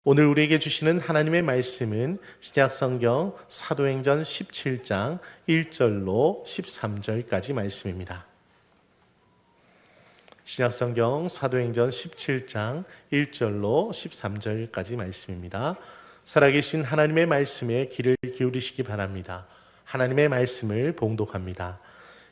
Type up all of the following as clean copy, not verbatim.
오늘 우리에게 주시는 하나님의 말씀은 신약성경 사도행전 17장 1절로 13절까지 말씀입니다. 신약성경 사도행전 17장 1절로 13절까지 말씀입니다. 살아계신 하나님의 말씀에 귀를 기울이시기 바랍니다. 하나님의 말씀을 봉독합니다.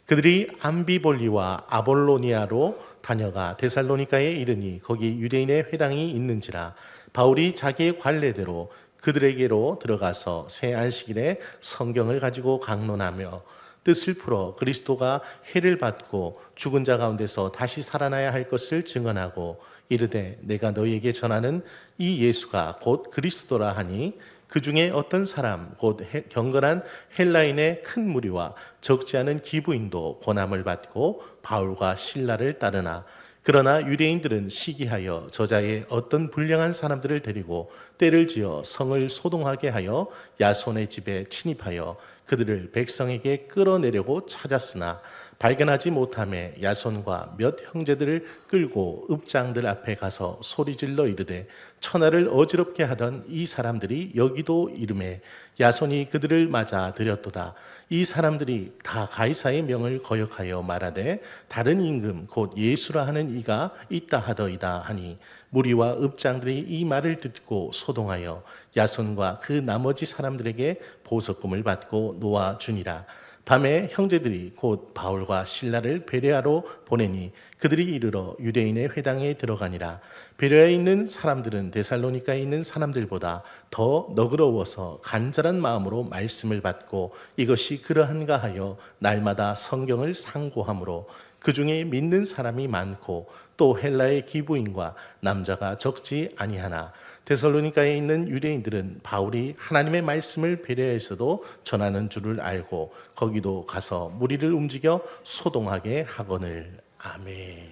그들이 암비볼리와 아볼로니아로 다녀가 데살로니가에 이르니 거기 유대인의 회당이 있는지라 바울이 자기의 관례대로 그들에게로 들어가서 새 안식일에 성경을 가지고 강론하며 뜻을 풀어 그리스도가 해를 받고 죽은 자 가운데서 다시 살아나야 할 것을 증언하고 이르되 내가 너희에게 전하는 이 예수가 곧 그리스도라 하니 그 중에 어떤 사람 곧 경건한 헬라인의 큰 무리와 적지 않은 기부인도 고난을 받고 바울과 실라를 따르나 그러나 유대인들은 시기하여 저자의 어떤 불량한 사람들을 데리고 때를 지어 성을 소동하게 하여 야손의 집에 침입하여 그들을 백성에게 끌어내려고 찾았으나 발견하지 못하매 야손과 몇 형제들을 끌고 읍장들 앞에 가서 소리질러 이르되 천하를 어지럽게 하던 이 사람들이 여기도 이르매 야손이 그들을 맞아 들였도다. 이 사람들이 다 가이사의 명을 거역하여 말하되 다른 임금 곧 예수라 하는 이가 있다 하더이다 하니 무리와 읍장들이 이 말을 듣고 소동하여 야손과 그 나머지 사람들에게 보석금을 받고 놓아주니라. 밤에 형제들이 곧 바울과 실라를 베레아로 보내니 그들이 이르러 유대인의 회당에 들어가니라. 베레아에 있는 사람들은 데살로니가에 있는 사람들보다 더 너그러워서 간절한 마음으로 말씀을 받고 이것이 그러한가 하여 날마다 성경을 상고하므로 그 중에 믿는 사람이 많고 또 헬라의 기부인과 남자가 적지 아니하나 데살로니가에 있는 유대인들은 바울이 하나님의 말씀을 베레아에서도 전하는 줄을 알고 거기도 가서 무리를 움직여 소동하게 하거늘. 아멘.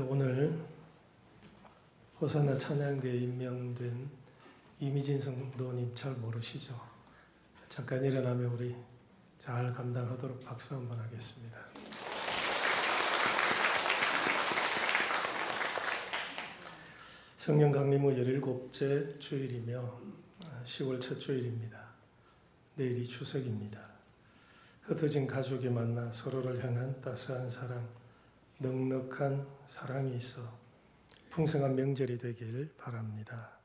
오늘 호사나 찬양대에 임명된 이미진 성도님 잘 모르시죠? 잠깐 일어나면 우리 잘 감당하도록 박수 한번 하겠습니다. 성령 강림 후 17째 주일이며 10월 첫 주일입니다. 내일이 추석입니다. 흩어진 가족이 만나 서로를 향한 따스한 사랑, 넉넉한 사랑이 있어 풍성한 명절이 되길 바랍니다.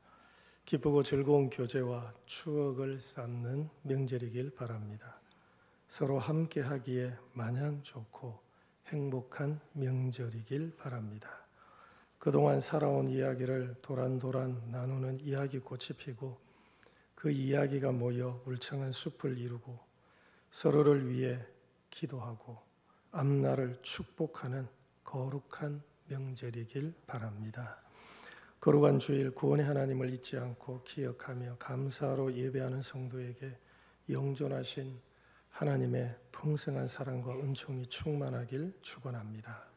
기쁘고 즐거운 교제와 추억을 쌓는 명절이길 바랍니다. 서로 함께하기에 마냥 좋고 행복한 명절이길 바랍니다. 그동안 살아온 이야기를 도란도란 나누는 이야기꽃이 피고 그 이야기가 모여 울창한 숲을 이루고 서로를 위해 기도하고 앞날을 축복하는 거룩한 명절이길 바랍니다. 거룩한 주일 구원의 하나님을 잊지 않고 기억하며 감사로 예배하는 성도에게 영존하신 하나님의 풍성한 사랑과 은총이 충만하길 축원합니다.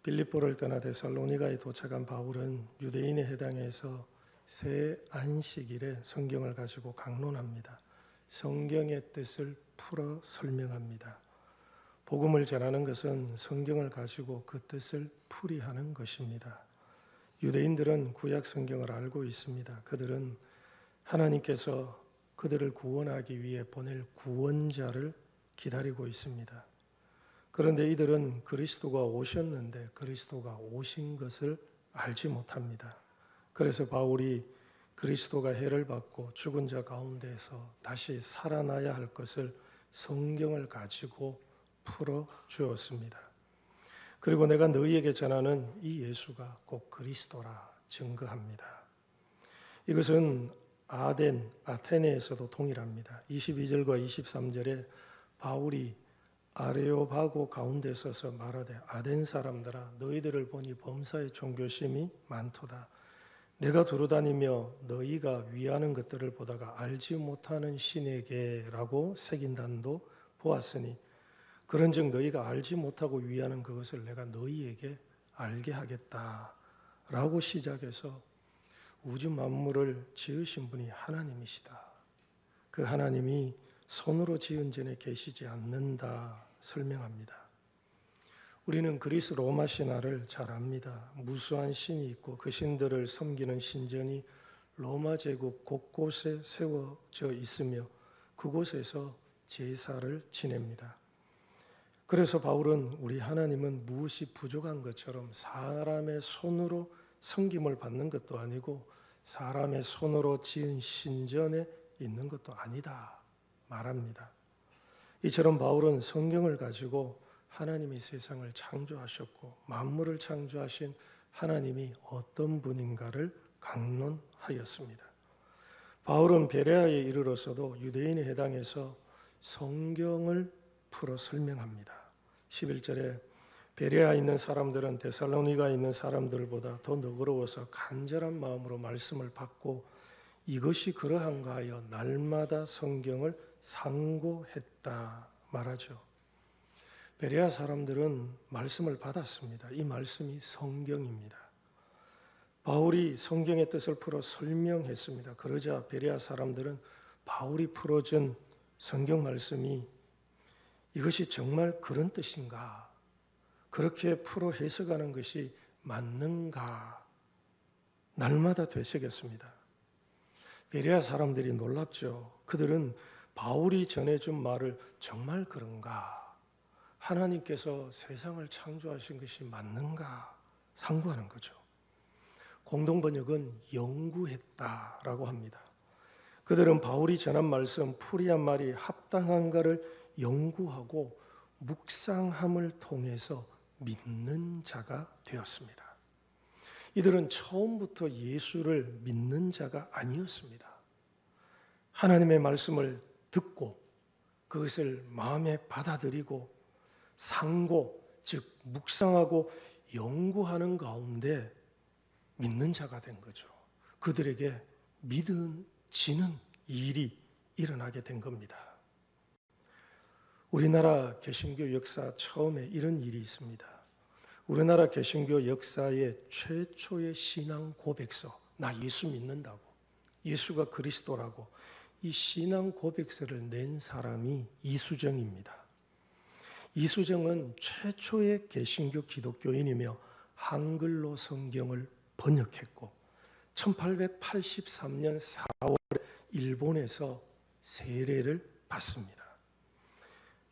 빌립보를 떠나 데살로니가에 도착한 바울은 유대인의 회당에서 새 안식일에 성경을 가지고 강론합니다. 성경의 뜻을 풀어 설명합니다. 복음을 전하는 것은 성경을 가지고 그 뜻을 풀이하는 것입니다. 유대인들은 구약 성경을 알고 있습니다. 그들은 하나님께서 그들을 구원하기 위해 보낼 구원자를 기다리고 있습니다. 그런데 이들은 그리스도가 오셨는데 그리스도가 오신 것을 알지 못합니다. 그래서 바울이 그리스도가 해를 받고 죽은 자 가운데서 다시 살아나야 할 것을 성경을 가지고 풀어 주었습니다. 그리고 내가 너희에게 전하는 이 예수가 곧 그리스도라 증거합니다. 이것은 아테네에서도 동일합니다. 22절과 23절에 바울이 아레오바고 가운데 서서 말하되 아덴 사람들아 너희들을 보니 범사의 종교심이 많도다. 내가 두루다니며 너희가 위하는 것들을 보다가 알지 못하는 신에게라고 새긴단도 보았으니 그런즉 너희가 알지 못하고 위하는 그것을 내가 너희에게 알게 하겠다라고 시작해서 우주 만물을 지으신 분이 하나님이시다. 그 하나님이 손으로 지은 전에 계시지 않는다 설명합니다. 우리는 그리스 로마 신화를 잘 압니다. 무수한 신이 있고 그 신들을 섬기는 신전이 로마 제국 곳곳에 세워져 있으며 그곳에서 제사를 지냅니다. 그래서 바울은 우리 하나님은 무엇이 부족한 것처럼 사람의 손으로 섬김을 받는 것도 아니고 사람의 손으로 지은 신전에 있는 것도 아니다 말합니다. 이처럼 바울은 성경을 가지고 하나님이 세상을 창조하셨고 만물을 창조하신 하나님이 어떤 분인가를 강론하였습니다. 바울은 베레아에 이르러서도 유대인에 해당해서 성경을 풀어 설명합니다. 11절에 베레아에 있는 사람들은 데살로니가에 있는 사람들보다 더 너그러워서 간절한 마음으로 말씀을 받고 이것이 그러한가 하여 날마다 성경을 상고했다 말하죠. 베레아 사람들은 말씀을 받았습니다. 이 말씀이 성경입니다. 바울이 성경의 뜻을 풀어 설명했습니다. 그러자 베레아 사람들은 바울이 풀어준 성경 말씀이 이것이 정말 그런 뜻인가? 그렇게 풀어 해석하는 것이 맞는가? 날마다 되새겼습니다. 베레아 사람들이 놀랍죠. 그들은 바울이 전해준 말을 정말 그런가? 하나님께서 세상을 창조하신 것이 맞는가? 상고하는 거죠. 공동번역은 연구했다라고 합니다. 그들은 바울이 전한 말씀, 풀이한 말이 합당한가를 연구하고 묵상함을 통해서 믿는 자가 되었습니다. 이들은 처음부터 예수를 믿는 자가 아니었습니다. 하나님의 말씀을 듣고 그것을 마음에 받아들이고 상고, 즉 묵상하고 연구하는 가운데 믿는 자가 된 거죠. 그들에게 믿어지는 일이 일어나게 된 겁니다. 우리나라 개신교 역사 처음에 이런 일이 있습니다. 우리나라 개신교 역사의 최초의 신앙 고백서, 나 예수 믿는다고, 예수가 그리스도라고 이 신앙 고백서를 낸 사람이 이수정입니다. 이수정은 최초의 개신교 기독교인이며 한글로 성경을 번역했고 1883년 4월에 일본에서 세례를 받습니다.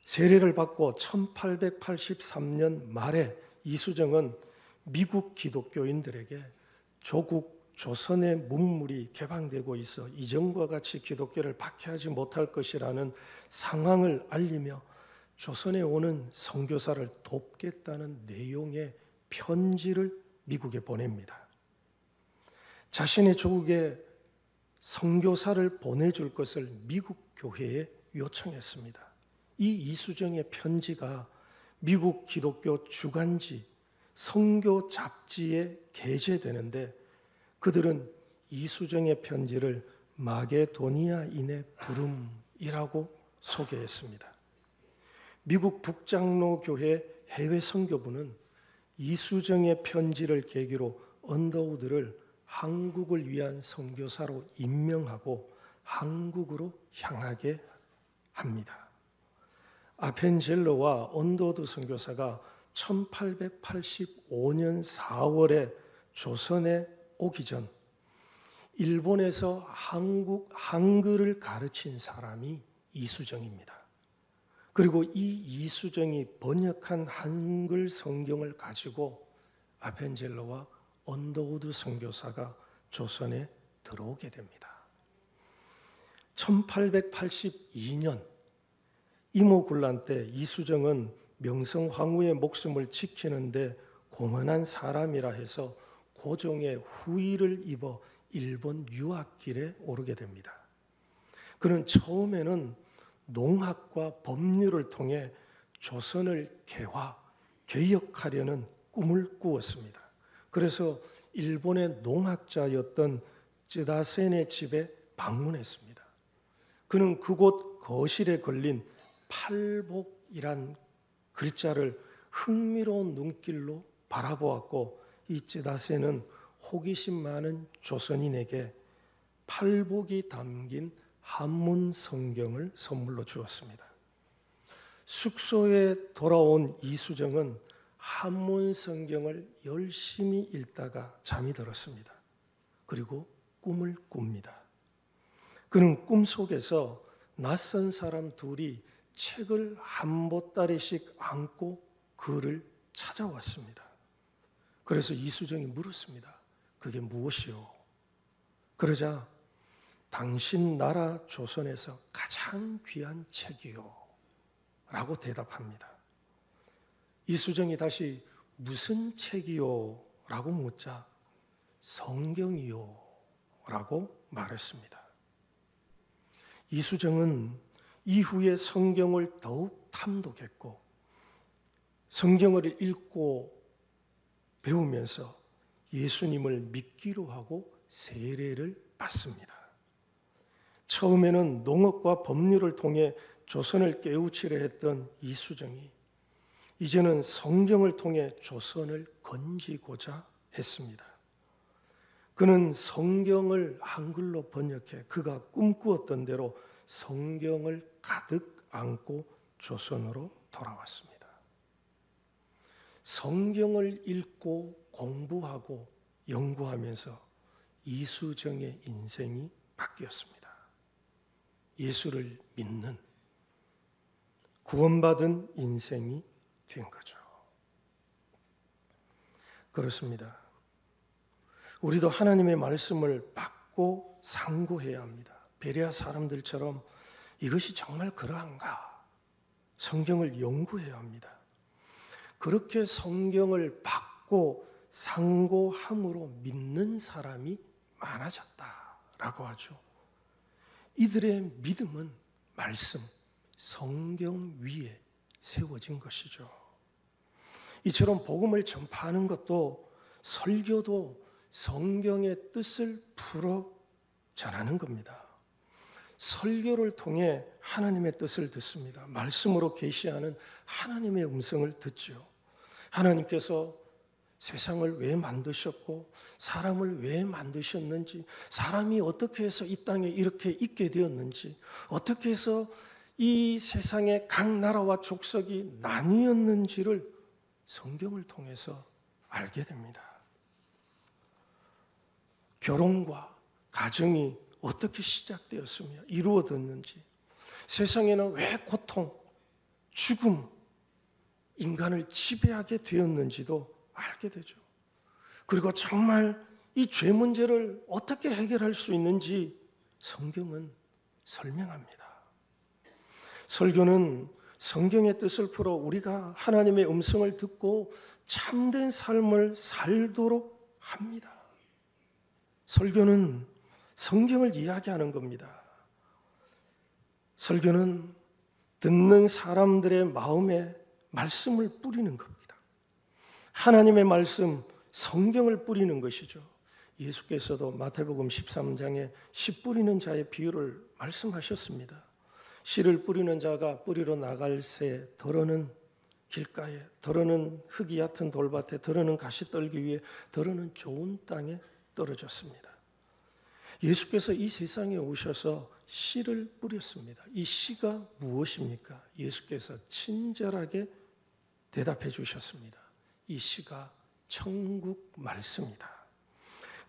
세례를 받고 1883년 말에 이수정은 미국 기독교인들에게 조국 조선의 문물이 개방되고 있어 이전과 같이 기독교를 박해하지 못할 것이라는 상황을 알리며 조선에 오는 선교사를 돕겠다는 내용의 편지를 미국에 보냅니다. 자신의 조국에 선교사를 보내줄 것을 미국 교회에 요청했습니다. 이 이수정의 편지가 미국 기독교 주간지 선교 잡지에 게재되는데 그들은 이수정의 편지를 마게도니아인의 부름이라고 소개했습니다. 미국 북장로 교회 해외 선교부는 이수정의 편지를 계기로 언더우드를 한국을 위한 선교사로 임명하고 한국으로 향하게 합니다. 아펜젤로와 언더우드 선교사가 1885년 4월에 조선에 오기 전 일본에서 한글을 가르친 사람이 이수정입니다. 그리고 이 이수정이 번역한 한글 성경을 가지고 아펜젤로와 언더우드 선교사가 조선에 들어오게 됩니다. 1882년 이모군란 때 이수정은 명성황후의 목숨을 지키는데 공헌한 사람이라 해서 고종의 후위를 입어 일본 유학길에 오르게 됩니다. 그는 처음에는 농학과 법률을 통해 조선을 개혁하려는 꿈을 꾸었습니다. 그래서 일본의 농학자였던 쯔다센의 집에 방문했습니다. 그는 그곳 거실에 걸린 팔복이란 글자를 흥미로운 눈길로 바라보았고 이 쯔다센은 호기심 많은 조선인에게 팔복이 담긴 한문 성경을 선물로 주었습니다. 숙소에 돌아온 이수정은 한문 성경을 열심히 읽다가 잠이 들었습니다. 그리고 꿈을 꿉니다. 그는 꿈속에서 낯선 사람 둘이 책을 한 보따리씩 안고 그를 찾아왔습니다. 그래서 이수정이 물었습니다. 그게 무엇이요? 그러자 당신 나라 조선에서 가장 귀한 책이요 라고 대답합니다. 이수정이 다시 무슨 책이요? 라고 묻자 성경이요 라고 말했습니다. 이수정은 이후에 성경을 더욱 탐독했고 성경을 읽고 배우면서 예수님을 믿기로 하고 세례를 받습니다. 처음에는 농업과 법률을 통해 조선을 깨우치려 했던 이수정이 이제는 성경을 통해 조선을 건지고자 했습니다. 그는 성경을 한글로 번역해 그가 꿈꾸었던 대로 성경을 가득 안고 조선으로 돌아왔습니다. 성경을 읽고 공부하고 연구하면서 이수정의 인생이 바뀌었습니다. 예수를 믿는 구원받은 인생이 된 거죠. 그렇습니다. 우리도 하나님의 말씀을 받고 상고해야 합니다. 베레아 사람들처럼 이것이 정말 그러한가? 성경을 연구해야 합니다. 그렇게 성경을 받고 상고함으로 믿는 사람이 많아졌다라고 하죠. 이들의 믿음은 말씀, 성경 위에 세워진 것이죠. 이처럼 복음을 전파하는 것도 설교도 성경의 뜻을 풀어 전하는 겁니다. 설교를 통해 하나님의 뜻을 듣습니다. 말씀으로 계시하는 하나님의 음성을 듣죠. 하나님께서 세상을 왜 만드셨고 사람을 왜 만드셨는지, 사람이 어떻게 해서 이 땅에 이렇게 있게 되었는지, 어떻게 해서 이 세상의 각 나라와 족속이 나뉘었는지를 성경을 통해서 알게 됩니다. 결혼과 가정이 어떻게 시작되었으며 이루어졌는지, 세상에는 왜 고통, 죽음, 인간을 지배하게 되었는지도 알게 되죠. 그리고 정말 이 죄 문제를 어떻게 해결할 수 있는지 성경은 설명합니다. 설교는 성경의 뜻을 풀어 우리가 하나님의 음성을 듣고 참된 삶을 살도록 합니다. 설교는 성경을 이야기하는 겁니다. 설교는 듣는 사람들의 마음에 말씀을 뿌리는 겁니다. 하나님의 말씀, 성경을 뿌리는 것이죠. 예수께서도 마태복음 13장에 씨 뿌리는 자의 비유를 말씀하셨습니다. 씨를 뿌리는 자가 뿌리러 나갈 새 더러는 길가에, 더러는 흙이 얕은 돌밭에, 더러는 가시떨기 위에, 더러는 좋은 땅에 떨어졌습니다. 예수께서 이 세상에 오셔서 씨를 뿌렸습니다. 이 씨가 무엇입니까? 예수께서 친절하게 대답해 주셨습니다. 이 씨가 천국 말씀이다.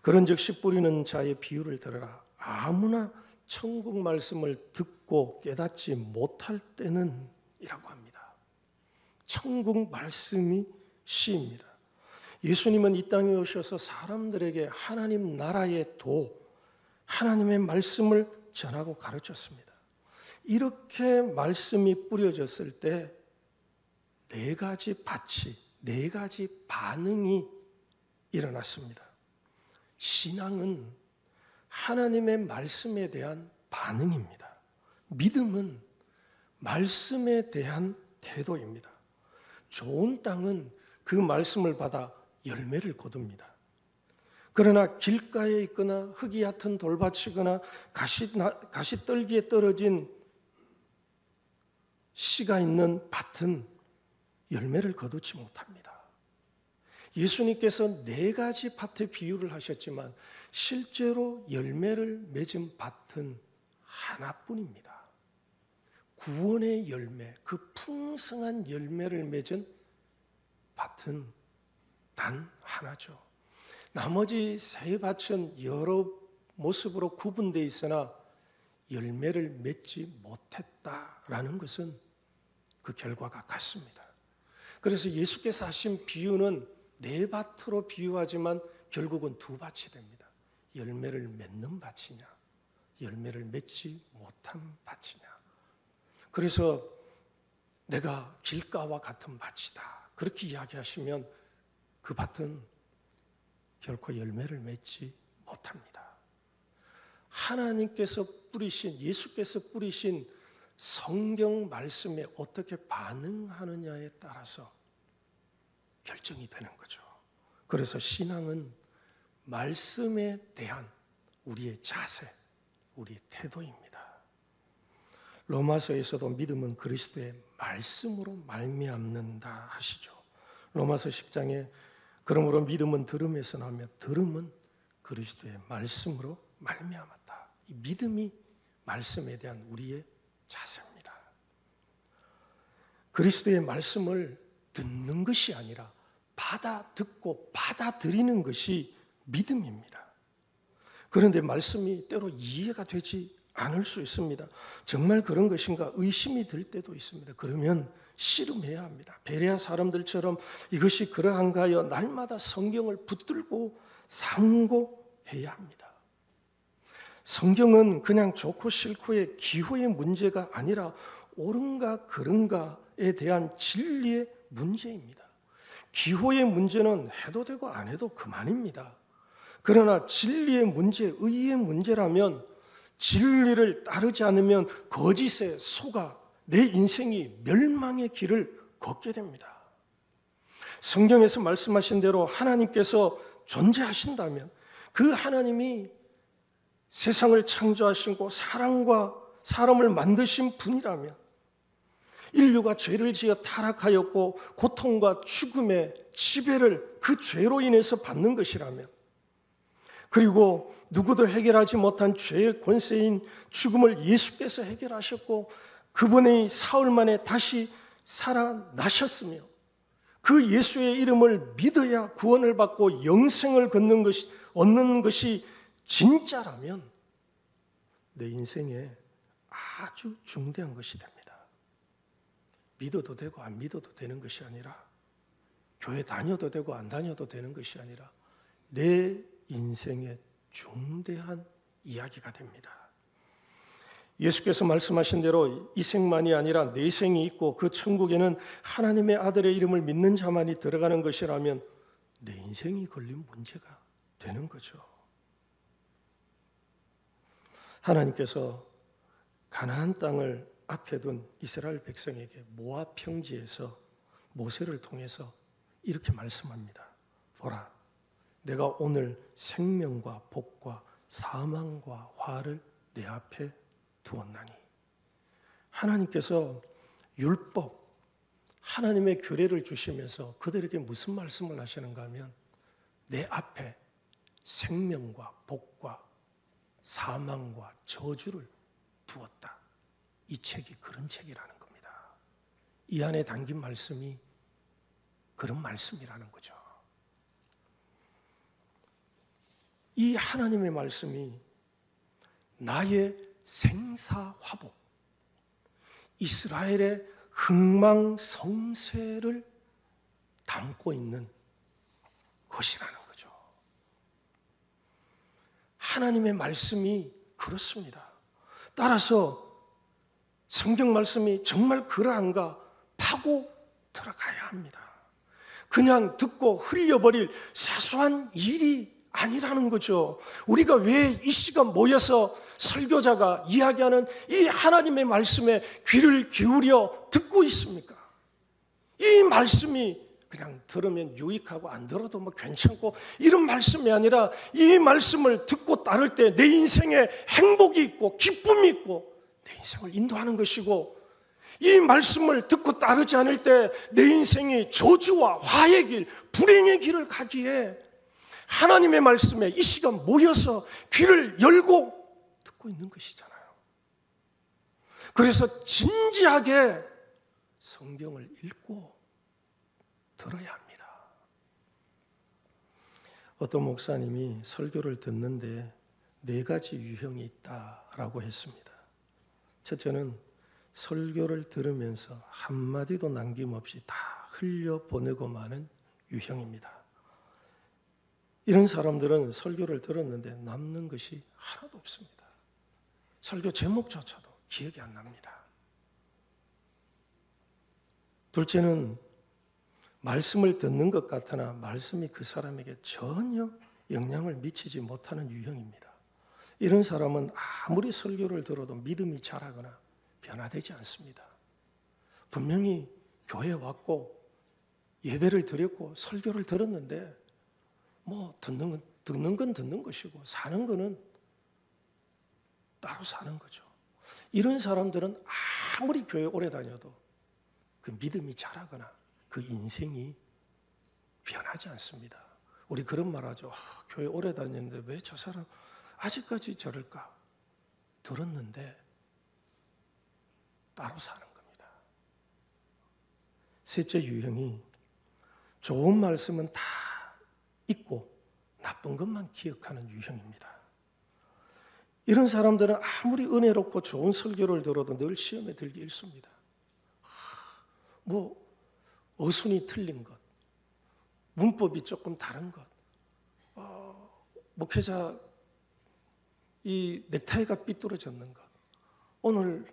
그런즉 씨 뿌리는 자의 비유를 들으라. 아무나 천국 말씀을 듣고 깨닫지 못할 때는 이라고 합니다. 천국 말씀이 씨입니다. 예수님은 이 땅에 오셔서 사람들에게 하나님 나라의 도, 하나님의 말씀을 전하고 가르쳤습니다. 이렇게 말씀이 뿌려졌을 때 네 가지 밭이, 네 가지 반응이 일어났습니다. 신앙은 하나님의 말씀에 대한 반응입니다. 믿음은 말씀에 대한 태도입니다. 좋은 땅은 그 말씀을 받아 열매를 거둡니다. 그러나 길가에 있거나 흙이 얕은 돌밭이거나 가시떨기에 떨어진 씨가 있는 밭은 열매를 거두지 못합니다. 예수님께서 네 가지 밭의 비유를 하셨지만 실제로 열매를 맺은 밭은 하나뿐입니다. 구원의 열매, 그 풍성한 열매를 맺은 밭은 단 하나죠. 나머지 세 밭은 여러 모습으로 구분되어 있으나 열매를 맺지 못했다라는 것은 그 결과가 같습니다. 그래서 예수께서 하신 비유는 네 밭으로 비유하지만 결국은 두 밭이 됩니다. 열매를 맺는 밭이냐, 열매를 맺지 못한 밭이냐. 그래서 내가 길가와 같은 밭이다, 그렇게 이야기하시면 그 밭은 결코 열매를 맺지 못합니다. 하나님께서 뿌리신, 예수께서 뿌리신 성경 말씀에 어떻게 반응하느냐에 따라서 결정이 되는 거죠. 그래서 신앙은 말씀에 대한 우리의 자세, 우리의 태도입니다. 로마서에서도 믿음은 그리스도의 말씀으로 말미암는다 하시죠. 로마서 10장에 그러므로 믿음은 들음에서 나며 들음은 그리스도의 말씀으로 말미암았다. 이 믿음이 말씀에 대한 우리의 자세입니다. 그리스도의 말씀을 듣는 것이 아니라 듣고 받아들이는 것이 믿음입니다. 그런데 말씀이 때로 이해가 되지 않을 수 있습니다. 정말 그런 것인가 의심이 들 때도 있습니다. 그러면 씨름해야 합니다. 베레아 사람들처럼 이것이 그러한가 하여 날마다 성경을 붙들고 상고해야 합니다. 성경은 그냥 좋고 싫고의 기호의 문제가 아니라 옳은가 그른가에 대한 진리의 문제입니다. 기호의 문제는 해도 되고 안 해도 그만입니다. 그러나 진리의 문제, 의의 문제라면 진리를 따르지 않으면 거짓에 속아 내 인생이 멸망의 길을 걷게 됩니다. 성경에서 말씀하신 대로 하나님께서 존재하신다면 그 하나님이 세상을 창조하시고 사랑과 사람을 만드신 분이라면 인류가 죄를 지어 타락하였고 고통과 죽음의 지배를 그 죄로 인해서 받는 것이라면, 그리고 누구도 해결하지 못한 죄의 권세인 죽음을 예수께서 해결하셨고 그분의 사흘 만에 다시 살아나셨으며 그 예수의 이름을 믿어야 구원을 받고 영생을 얻는 것이 진짜라면 내 인생에 아주 중대한 것이 됩니다. 믿어도 되고 안 믿어도 되는 것이 아니라, 교회 다녀도 되고 안 다녀도 되는 것이 아니라 내 인생의 중대한 이야기가 됩니다. 예수께서 말씀하신 대로 이 생만이 아니라 내 생이 있고 그 천국에는 하나님의 아들의 이름을 믿는 자만이 들어가는 것이라면 내 인생이 걸린 문제가 되는 거죠. 하나님께서 가나안 땅을 앞에 둔 이스라엘 백성에게 모압 평지에서 모세를 통해서 이렇게 말씀합니다. 보라, 내가 오늘 생명과 복과 사망과 화를 내 앞에 두었나니. 하나님께서 율법, 하나님의 규례를 주시면서 그들에게 무슨 말씀을 하시는가 하면 내 앞에 생명과 복과 사망과 저주를 두었다. 이 책이 그런 책이라는 겁니다. 이 안에 담긴 말씀이 그런 말씀이라는 거죠. 이 하나님의 말씀이 나의 생사화복, 이스라엘의 흥망성쇠를 담고 있는 것이라는 거죠. 하나님의 말씀이 그렇습니다. 따라서 성경 말씀이 정말 그러한가 파고 들어가야 합니다. 그냥 듣고 흘려버릴 사소한 일이 아니라는 거죠. 우리가 왜 이 시간 모여서 설교자가 이야기하는 이 하나님의 말씀에 귀를 기울여 듣고 있습니까? 이 말씀이 그냥 들으면 유익하고 안 들어도 뭐 괜찮고 이런 말씀이 아니라 이 말씀을 듣고 따를 때 내 인생에 행복이 있고 기쁨이 있고 내 인생을 인도하는 것이고, 이 말씀을 듣고 따르지 않을 때 내 인생이 저주와 화의 길, 불행의 길을 가기에 하나님의 말씀에 이 시간 모여서 귀를 열고 듣고 있는 것이잖아요. 그래서 진지하게 성경을 읽고 들어야 합니다. 어떤 목사님이 설교를 듣는데 4가지 유형이 있다라고 했습니다. 첫째는 설교를 들으면서 한마디도 남김없이 다 흘려보내고 마는 유형입니다. 이런 사람들은 설교를 들었는데 남는 것이 하나도 없습니다. 설교 제목조차도 기억이 안 납니다. 둘째는 말씀을 듣는 것 같으나 말씀이 그 사람에게 전혀 영향을 미치지 못하는 유형입니다. 이런 사람은 아무리 설교를 들어도 믿음이 자라거나 변화되지 않습니다. 분명히 교회에 왔고 예배를 드렸고 설교를 들었는데 뭐 듣는 건 듣는 것이고 사는 거는 따로 사는 거죠. 이런 사람들은 아무리 교회에 오래 다녀도 그 믿음이 자라거나 그 인생이 변하지 않습니다. 우리 그런 말 하죠. 교회 오래 다녔는데 왜 저 사람 아직까지 저럴까? 들었는데 따로 사는 겁니다. 셋째 유형이 좋은 말씀은 다 잊고 나쁜 것만 기억하는 유형입니다. 이런 사람들은 아무리 은혜롭고 좋은 설교를 들어도 늘 시험에 들기 일쑤입니다. 뭐 어순이 틀린 것, 문법이 조금 다른 것, 목회자 이 넥타이가 삐뚤어졌는 것, 오늘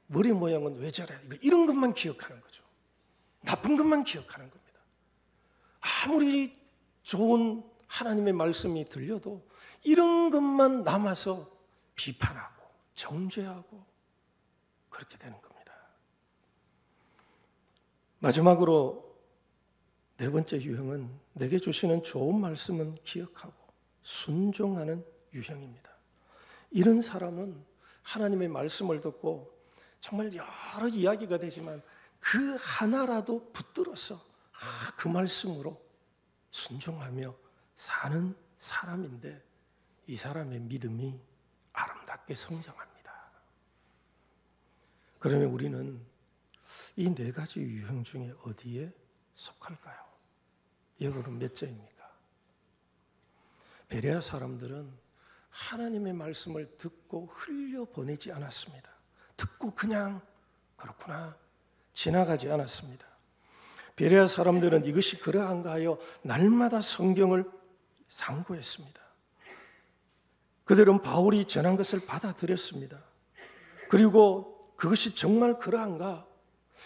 머리 모양은 왜 저래? 이런 것만 기억하는 거죠. 나쁜 것만 기억하는 겁니다. 아무리 좋은 하나님의 말씀이 들려도 이런 것만 남아서 비판하고 정죄하고 그렇게 되는 겁니다. 마지막으로 4번째 유형은 내게 주시는 좋은 말씀은 기억하고 순종하는 유형입니다. 이런 사람은 하나님의 말씀을 듣고 정말 여러 이야기가 되지만 그 하나라도 붙들어서 그 말씀으로 순종하며 사는 사람인데 이 사람의 믿음이 아름답게 성장합니다. 그러면 우리는 이 4가지 유형 중에 어디에 속할까요? 여러분 몇째입니까? 베레아 사람들은 하나님의 말씀을 듣고 흘려보내지 않았습니다. 듣고 그냥 그렇구나 지나가지 않았습니다. 베레아 사람들은 이것이 그러한가 하여 날마다 성경을 상고했습니다. 그들은 바울이 전한 것을 받아들였습니다. 그리고 그것이 정말 그러한가?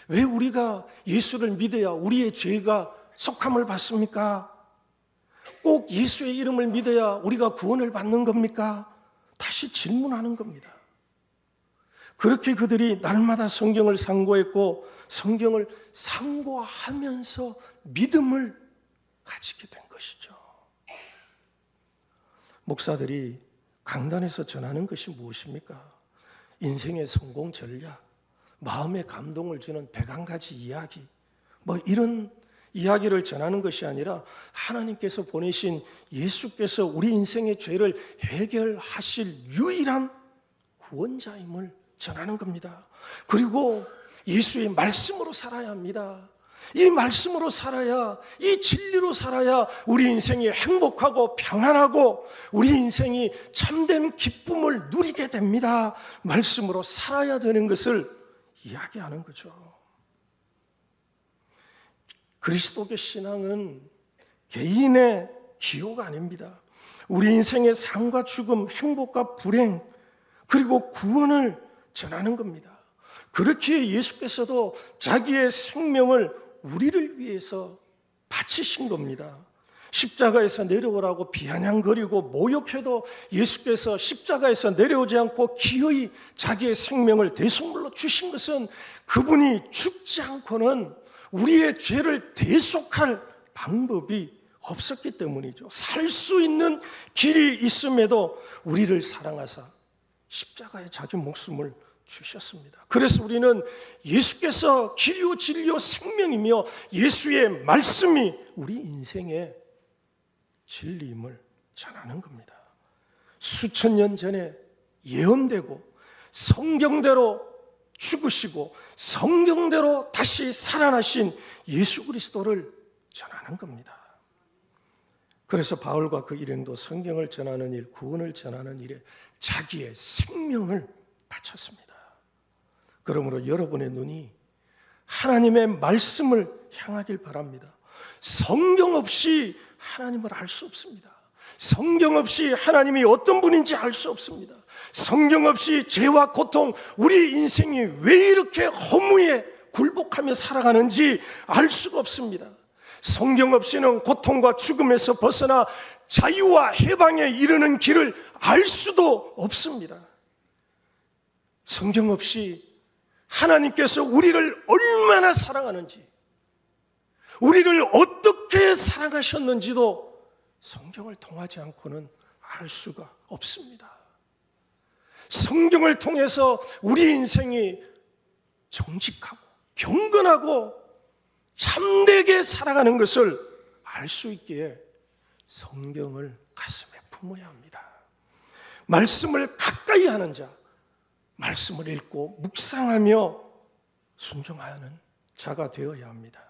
왜 우리가 예수를 믿어야 우리의 죄가 속함을 받습니까? 꼭 예수의 이름을 믿어야 우리가 구원을 받는 겁니까? 다시 질문하는 겁니다. 그렇게 그들이 날마다 성경을 상고했고 성경을 상고하면서 믿음을 가지게 된 것이죠. 목사들이 강단에서 전하는 것이 무엇입니까? 인생의 성공 전략, 마음의 감동을 주는 101가지 이야기, 뭐 이런 이야기를 전하는 것이 아니라 하나님께서 보내신 예수께서 우리 인생의 죄를 해결하실 유일한 구원자임을 전하는 겁니다. 그리고 예수의 말씀으로 살아야 합니다. 이 말씀으로 살아야, 이 진리로 살아야 우리 인생이 행복하고 평안하고 우리 인생이 참된 기쁨을 누리게 됩니다. 말씀으로 살아야 되는 것을 이야기하는 거죠. 그리스도의 신앙은 개인의 기호가 아닙니다. 우리 인생의 삶과 죽음, 행복과 불행, 그리고 구원을 전하는 겁니다. 그렇게 예수께서도 자기의 생명을 우리를 위해서 바치신 겁니다. 십자가에서 내려오라고 비아냥거리고 모욕해도 예수께서 십자가에서 내려오지 않고 기어이 자기의 생명을 대속물로 주신 것은 그분이 죽지 않고는 우리의 죄를 대속할 방법이 없었기 때문이죠. 살 수 있는 길이 있음에도 우리를 사랑하사 십자가에 자기 목숨을 주셨습니다. 그래서 우리는 예수께서 길이요 진리요 생명이며 예수의 말씀이 우리 인생의 진리임을 전하는 겁니다. 수천 년 전에 예언되고 성경대로 죽으시고 성경대로 다시 살아나신 예수 그리스도를 전하는 겁니다. 그래서 바울과 그 일행도 성경을 전하는 일, 구원을 전하는 일에 자기의 생명을 바쳤습니다. 그러므로 여러분의 눈이 하나님의 말씀을 향하길 바랍니다. 성경 없이 하나님을 알 수 없습니다. 성경 없이 하나님이 어떤 분인지 알 수 없습니다. 성경 없이 죄와 고통, 우리 인생이 왜 이렇게 허무에 굴복하며 살아가는지 알 수가 없습니다. 성경 없이는 고통과 죽음에서 벗어나 자유와 해방에 이르는 길을 알 수도 없습니다. 성경 없이 하나님께서 우리를 얼마나 사랑하는지, 우리를 어떻게 사랑하셨는지도 성경을 통하지 않고는 알 수가 없습니다. 성경을 통해서 우리 인생이 정직하고 경건하고 참되게 살아가는 것을 알 수 있기에 성경을 가슴에 품어야 합니다. 말씀을 가까이 하는 자, 말씀을 읽고 묵상하며 순종하는 자가 되어야 합니다.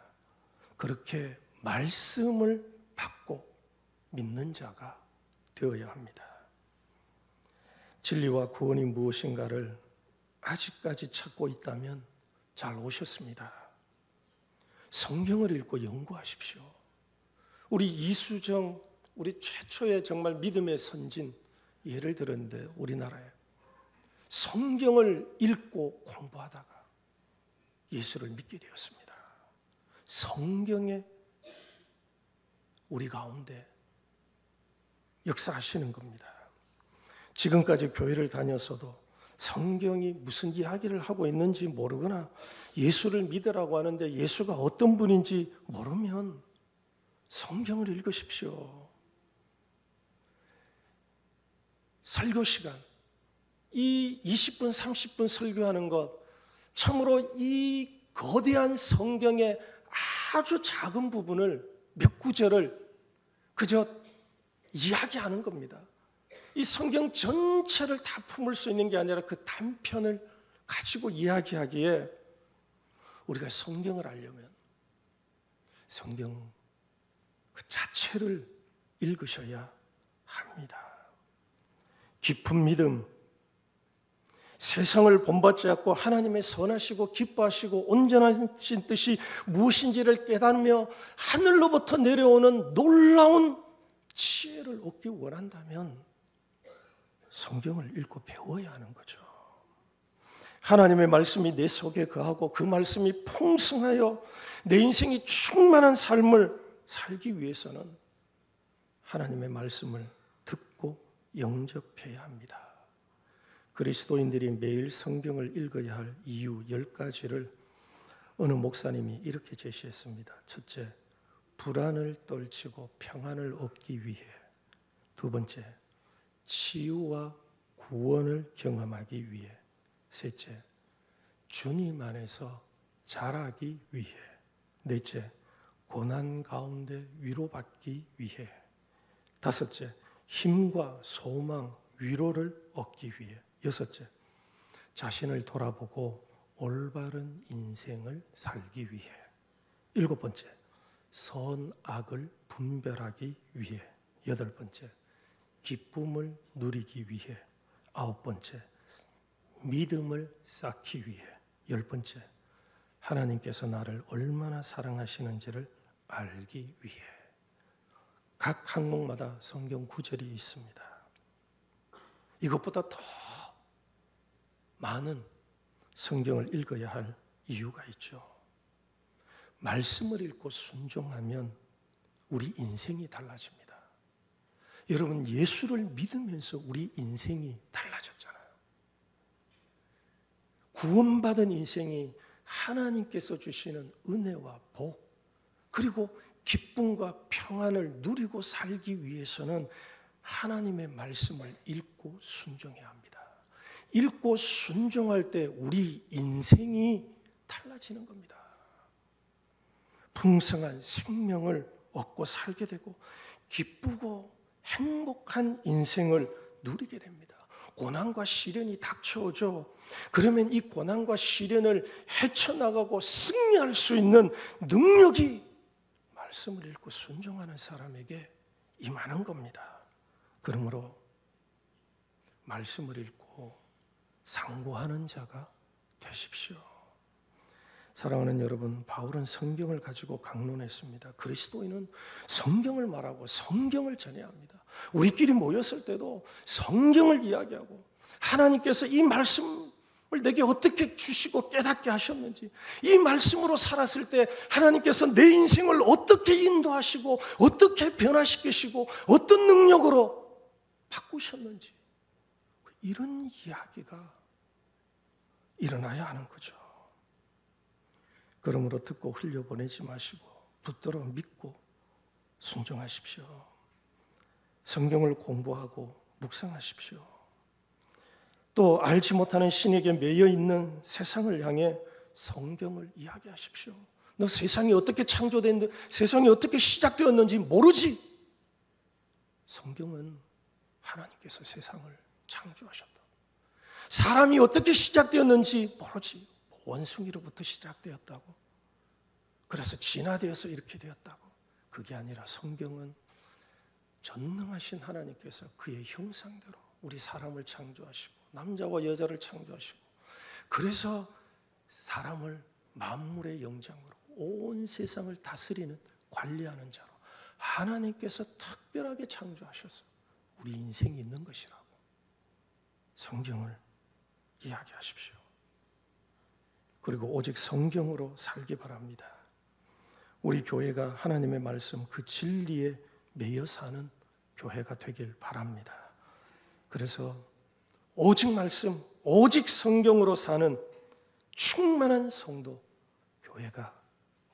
그렇게 말씀을 받고 믿는 자가 되어야 합니다. 진리와 구원이 무엇인가를 아직까지 찾고 있다면 잘 오셨습니다. 성경을 읽고 연구하십시오. 우리 이수정, 우리 최초의 정말 믿음의 선진 예를 들었는데 우리나라에 성경을 읽고 공부하다가 예수를 믿게 되었습니다. 성경에 우리 가운데 역사하시는 겁니다. 지금까지 교회를 다녔어도 성경이 무슨 이야기를 하고 있는지 모르거나 예수를 믿으라고 하는데 예수가 어떤 분인지 모르면 성경을 읽으십시오. 설교 시간, 이 20분, 30분 설교하는 것, 참으로 이 거대한 성경의 아주 작은 부분을 몇 구절을 그저 이야기하는 겁니다. 이 성경 전체를 다 품을 수 있는 게 아니라 그 단편을 가지고 이야기하기에 우리가 성경을 알려면 성경 그 자체를 읽으셔야 합니다. 깊은 믿음, 세상을 본받지 않고 하나님의 선하시고 기뻐하시고 온전하신 뜻이 무엇인지를 깨달으며 하늘로부터 내려오는 놀라운 지혜를 얻기 원한다면 성경을 읽고 배워야 하는 거죠. 하나님의 말씀이 내 속에 거하고 그 말씀이 풍성하여 내 인생이 충만한 삶을 살기 위해서는 하나님의 말씀을 듣고 영접해야 합니다. 그리스도인들이 매일 성경을 읽어야 할 이유 10가지를 어느 목사님이 이렇게 제시했습니다. 첫째, 불안을 떨치고 평안을 얻기 위해. 두 번째, 치유와 구원을 경험하기 위해. 셋째, 주님 안에서 자라기 위해. 넷째, 고난 가운데 위로받기 위해. 다섯째, 힘과 소망, 위로를 얻기 위해. 여섯째, 자신을 돌아보고 올바른 인생을 살기 위해. 일곱 번째, 선악을 분별하기 위해. 여덟 번째, 기쁨을 누리기 위해. 아홉 번째, 믿음을 쌓기 위해. 열 번째, 하나님께서 나를 얼마나 사랑하시는지를 알기 위해. 각 항목마다 성경 구절이 있습니다. 이것보다 더 많은 성경을 읽어야 할 이유가 있죠. 말씀을 읽고 순종하면 우리 인생이 달라집니다. 여러분, 예수를 믿으면서 우리 인생이 달라졌잖아요. 구원받은 인생이 하나님께서 주시는 은혜와 복, 그리고 기쁨과 평안을 누리고 살기 위해서는 하나님의 말씀을 읽고 순종해야 합니다. 읽고 순종할 때 우리 인생이 달라지는 겁니다. 풍성한 생명을 얻고 살게 되고 기쁘고 행복한 인생을 누리게 됩니다. 고난과 시련이 닥쳐오죠. 그러면 이 고난과 시련을 헤쳐나가고 승리할 수 있는 능력이 말씀을 읽고 순종하는 사람에게 임하는 겁니다. 그러므로 말씀을 읽고 상고하는 자가 되십시오. 사랑하는 여러분, 바울은 성경을 가지고 강론했습니다. 그리스도인은 성경을 말하고 성경을 전해야 합니다. 우리끼리 모였을 때도 성경을 이야기하고 하나님께서 이 말씀을 내게 어떻게 주시고 깨닫게 하셨는지, 이 말씀으로 살았을 때 하나님께서 내 인생을 어떻게 인도하시고 어떻게 변화시키시고 어떤 능력으로 바꾸셨는지, 이런 이야기가 일어나야 하는 거죠. 그러므로 듣고 흘려보내지 마시고 붙들어 믿고 순종하십시오. 성경을 공부하고 묵상하십시오. 또 알지 못하는 신에게 매여 있는 세상을 향해 성경을 이야기하십시오. 너 세상이 어떻게 창조됐는지, 세상이 어떻게 시작되었는지 모르지? 성경은 하나님께서 세상을 창조하셨다. 사람이 어떻게 시작되었는지 모르지? 원숭이로부터 시작되었다고. 그래서 진화되어서 이렇게 되었다고. 그게 아니라 성경은 전능하신 하나님께서 그의 형상대로 우리 사람을 창조하시고 남자와 여자를 창조하시고, 그래서 사람을 만물의 영장으로 온 세상을 다스리는, 관리하는 자로 하나님께서 특별하게 창조하셔서 우리 인생이 있는 것이라고 성경을 이야기하십시오. 그리고 오직 성경으로 살기 바랍니다. 우리 교회가 하나님의 말씀, 그 진리에 매여 사는 교회가 되길 바랍니다. 그래서 오직 말씀, 오직 성경으로 사는 충만한 성도, 교회가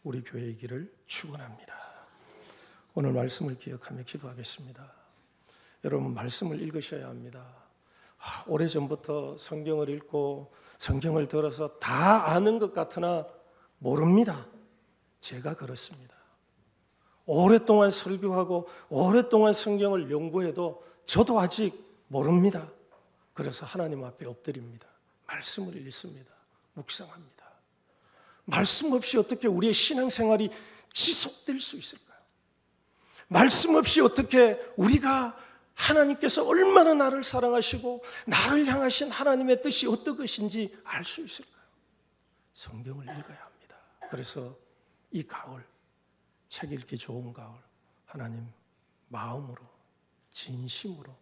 우리 교회이기를 축원합니다. 오늘 말씀을 기억하며 기도하겠습니다. 여러분, 말씀을 읽으셔야 합니다. 오래전부터 성경을 읽고 성경을 들어서 다 아는 것 같으나 모릅니다. 제가 그렇습니다. 오랫동안 설교하고 오랫동안 성경을 연구해도 저도 아직 모릅니다. 그래서 하나님 앞에 엎드립니다. 말씀을 읽습니다. 묵상합니다. 말씀 없이 어떻게 우리의 신앙생활이 지속될 수 있을까요? 말씀 없이 어떻게 우리가 하나님께서 얼마나 나를 사랑하시고 나를 향하신 하나님의 뜻이 어떤 것인지 알 수 있을까요? 성경을 읽어야 합니다. 그래서 이 가을, 책 읽기 좋은 가을, 하나님 마음으로 진심으로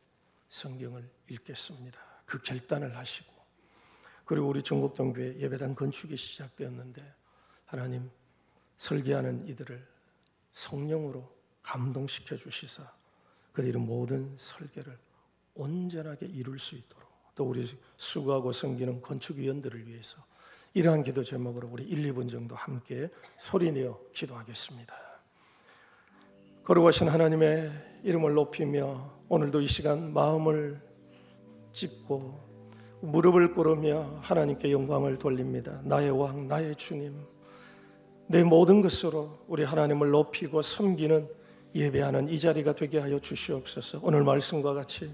성경을 읽겠습니다. 그 결단을 하시고, 그리고 우리 종국동교회 예배당 건축이 시작되었는데 하나님, 설계하는 이들을 성령으로 감동시켜 주시사 그들의 모든 설계를 온전하게 이룰 수 있도록, 또 우리 수고하고 섬기는 건축위원들을 위해서 이러한 기도 제목으로 우리 1, 2분 정도 함께 소리내어 기도하겠습니다. 거룩하신 하나님의 이름을 높이며 오늘도 이 시간 마음을 찢고 무릎을 꿇으며 하나님께 영광을 돌립니다. 나의 왕, 나의 주님, 내 모든 것으로 우리 하나님을 높이고 섬기는, 예배하는 이 자리가 되게 하여 주시옵소서. 오늘 말씀과 같이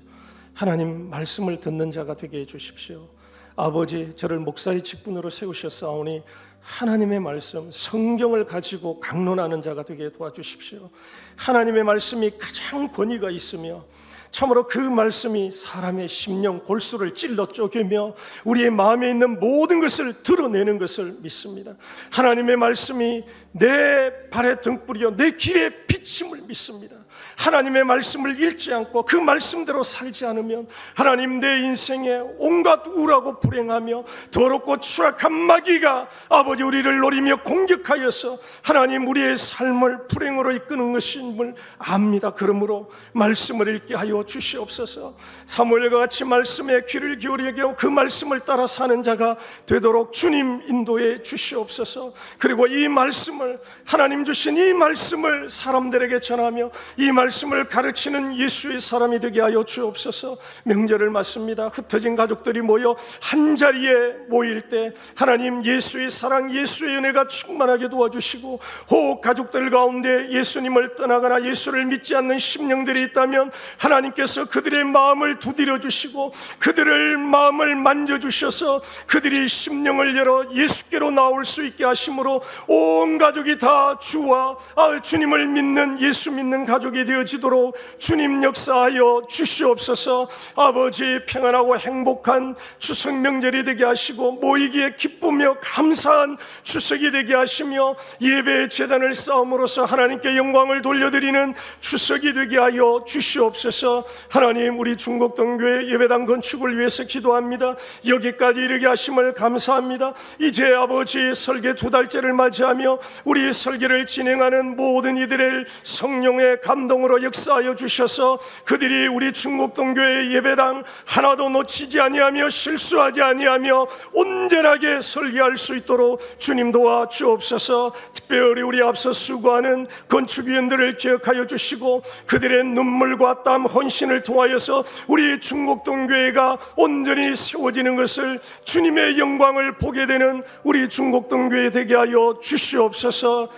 하나님 말씀을 듣는 자가 되게 해 주십시오. 아버지, 저를 목사의 직분으로 세우셨사오니 하나님의 말씀, 성경을 가지고 강론하는 자가 되게 도와주십시오. 하나님의 말씀이 가장 권위가 있으며 참으로 그 말씀이 사람의 심령 골수를 찔러 쪼개며 우리의 마음에 있는 모든 것을 드러내는 것을 믿습니다. 하나님의 말씀이 내 발의 등불이요 내 길의 빛임을 믿습니다. 하나님의 말씀을 읽지 않고 그 말씀대로 살지 않으면 하나님, 내 인생에 온갖 우울하고 불행하며 더럽고 추악한 마귀가 아버지 우리를 노리며 공격하여서 하나님 우리의 삶을 불행으로 이끄는 것임을 압니다. 그러므로 말씀을 읽게 하여 주시옵소서. 사무엘과 같이 말씀에 귀를 기울이게 하고 그 말씀을 따라 사는 자가 되도록 주님 인도해 주시옵소서. 그리고 이 말씀을, 하나님 주신 이 말씀을 사람들에게 전하며 이 말씀을 가르치는 예수의 사람이 되게 하여 주옵소서. 명절을 맞습니다. 흩어진 가족들이 모여 한 자리에 모일 때 하나님 예수의 사랑, 예수의 은혜가 충만하게 도와주시고, 혹 가족들 가운데 예수님을 떠나거나 예수를 믿지 않는 심령들이 있다면 하나님께서 그들의 마음을 두드려 주시고 그들의 마음을 만져주셔서 그들이 심령을 열어 예수께로 나올 수 있게 하심으로 온 가족이 다 주와 주님을 믿는, 예수 믿는 가족이 되어 되어지도록 주님 역사하여 주시옵소서. 아버지, 평안하고 행복한 추석 명절이 되게 하시고 모이기에 기쁘며 감사한 추석이 되게 하시며 예배의 제단을 쌓음으로써 하나님께 영광을 돌려드리는 추석이 되게 하여 주시옵소서. 하나님, 우리 중곡동교회 예배당 건축을 위해서 기도합니다. 여기까지 이르게 하심을 감사합니다. 이제 아버지, 설계 2달째를 맞이하며 우리 설계를 진행하는 모든 이들의 성령의 감동으로 역사하여 주셔서 그들이 우리 중곡동교회 예배당 하나도 놓치지 아니하며 실수하지 아니하며 온전하게 설계할 수 있도록 주님 도와 주옵소서. 특별히 우리 앞서 수고하는 건축위원들을 기억하여 주시고 그들의 눈물과 땀, 헌신을 통하여서 우리 중곡동교회가 온전히 세워지는 것을, 주님의 영광을 보게 되는 우리 중곡동교회 되게 하여 주시옵소서.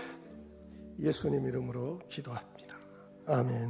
예수님 이름으로 기도합니다. 아멘.